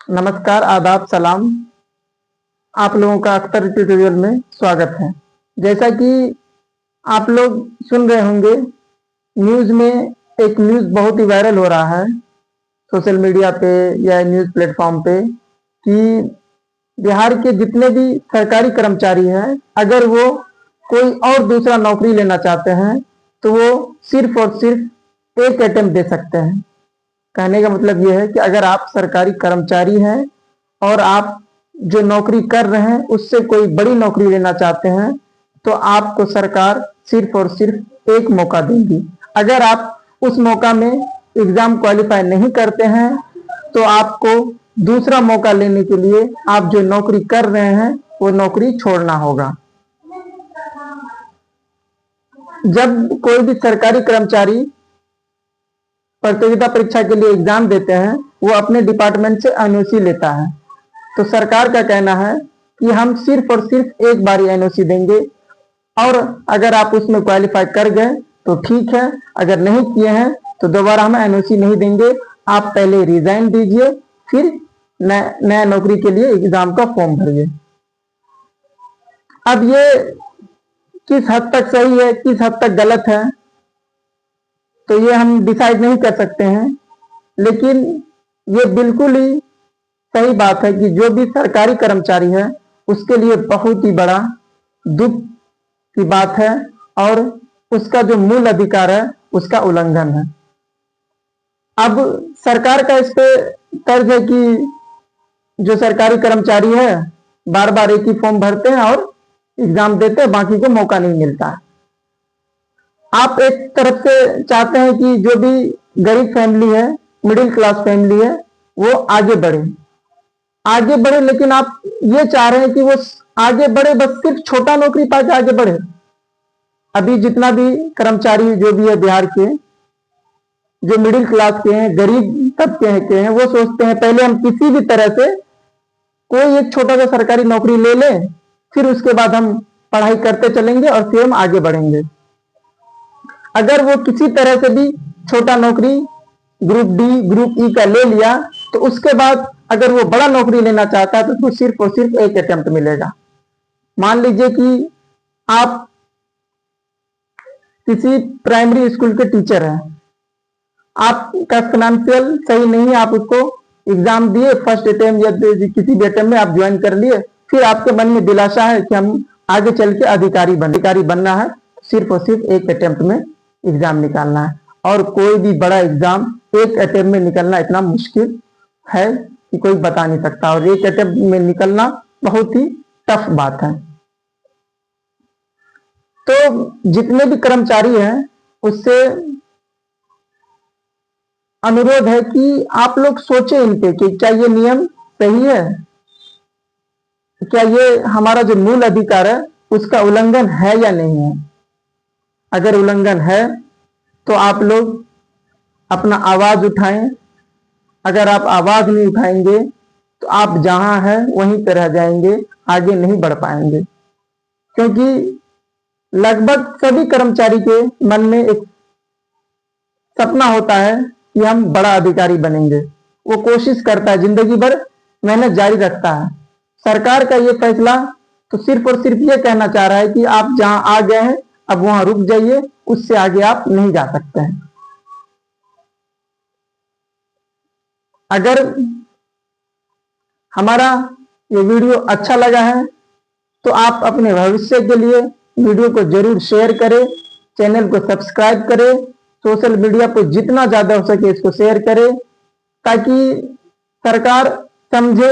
नमस्कार, आदाब, सलाम। आप लोगों का अख्तर ट्यूटोरियल में स्वागत है। जैसा कि आप लोग सुन रहे होंगे, न्यूज़ में एक न्यूज़ बहुत ही वायरल हो रहा है सोशल मीडिया पे या न्यूज़ प्लेटफॉर्म पे कि बिहार के जितने भी सरकारी कर्मचारी हैं, अगर वो कोई और दूसरा नौकरी लेना चाहते हैं तो वो सिर्फ और सिर्फ एक अटेम्प्ट दे सकते हैं। कहने का मतलब ये है कि अगर आप सरकारी कर्मचारी हैं और आप जो नौकरी कर रहे हैं उससे कोई बड़ी नौकरी लेना चाहते हैं तो आपको सरकार सिर्फ और सिर्फ एक मौका देगी। अगर आप उस मौका में एग्जाम क्वालिफाई नहीं करते हैं तो आपको दूसरा मौका लेने के लिए आप जो नौकरी कर रहे हैं वो नौकरी छोड़ना होगा। जब कोई भी सरकारी कर्मचारी प्रतियोगिता परीक्षा के लिए एग्जाम देते हैं वो अपने डिपार्टमेंट से एनओसी लेता है। तो सरकार का कहना है कि हम सिर्फ और सिर्फ एक बार एनओसी देंगे और अगर आप उसमें क्वालिफाई कर गए तो ठीक है, अगर नहीं किए हैं तो दोबारा हम एनओसी नहीं देंगे। आप पहले रिजाइन दीजिए, फिर नया नौकरी के लिए एग्जाम का फॉर्म भरिए। अब ये किस हद तक सही है, किस हद तक गलत है, तो ये हम डिसाइड नहीं कर सकते हैं, लेकिन ये बिल्कुल ही सही बात है कि जो भी सरकारी कर्मचारी है उसके लिए बहुत ही बड़ा दुख की बात है और उसका जो मूल अधिकार है उसका उल्लंघन है। अब सरकार का इस पे तर्ज है कि जो सरकारी कर्मचारी है बार बार एक ही फॉर्म भरते हैं और एग्जाम देते हैं, बाकी को मौका नहीं मिलता है। आप एक तरफ से चाहते हैं कि जो भी गरीब फैमिली है, मिडिल क्लास फैमिली है, वो आगे बढ़े, लेकिन आप ये चाह रहे हैं कि वो आगे बढ़े बस सिर्फ छोटा नौकरी पाके आगे बढ़े। अभी जितना भी कर्मचारी जो भी है बिहार के, जो मिडिल क्लास के हैं, गरीब तबके के हैं, वो सोचते हैं पहले हम किसी भी तरह से कोई एक छोटा सा सरकारी नौकरी ले लें, फिर उसके बाद हम पढ़ाई करते चलेंगे और फिर हम आगे बढ़ेंगे। अगर वो किसी तरह से भी छोटा नौकरी ग्रुप डी, ग्रुप ई का ले लिया तो उसके बाद अगर वो बड़ा नौकरी लेना चाहता है तो उसको सिर्फ और सिर्फ एक अटेम्प्ट मिलेगा। मान लीजिए कि आप किसी प्राइमरी स्कूल के टीचर हैं, आपका फाइनेंशियल सही नहीं है, आप उसको एग्जाम दिए, फर्स्ट अटेम्प्ट या किसी भी अटेम्प्ट में आप ज्वाइन कर लिए, फिर आपके मन में दिलासा है कि हम आगे चल के अधिकारी बनना है, सिर्फ और सिर्फ एक अटेम्प्ट में एग्जाम निकालना है। और कोई भी बड़ा एग्जाम एक अटेम्प्ट में निकलना इतना मुश्किल है कि कोई बता नहीं सकता, और एक अटेम्प्ट में निकलना बहुत ही टफ बात है। तो जितने भी कर्मचारी हैं उससे अनुरोध है कि आप लोग सोचें इन पे कि क्या ये नियम सही है, क्या ये हमारा जो मूल अधिकार है उसका उल्लंघन है या नहीं है। अगर उल्लंघन है तो आप लोग अपना आवाज उठाएं। अगर आप आवाज नहीं उठाएंगे तो आप जहां हैं वहीं पर रह जाएंगे, आगे नहीं बढ़ पाएंगे। क्योंकि लगभग सभी कर्मचारी के मन में एक सपना होता है कि हम बड़ा अधिकारी बनेंगे। वो कोशिश करता है, जिंदगी भर मेहनत जारी रखता है। सरकार का ये फैसला तो सिर्फ और सिर्फ ये कहना चाह रहा है कि आप जहां आ गए हैं अब वहां रुक जाइए, उससे आगे आप नहीं जा सकते हैं। अगर हमारा ये वीडियो अच्छा लगा है तो आप अपने भविष्य के लिए वीडियो को जरूर शेयर करें, चैनल को सब्सक्राइब करें, सोशल मीडिया पर जितना ज्यादा हो सके इसको शेयर करें, ताकि सरकार समझे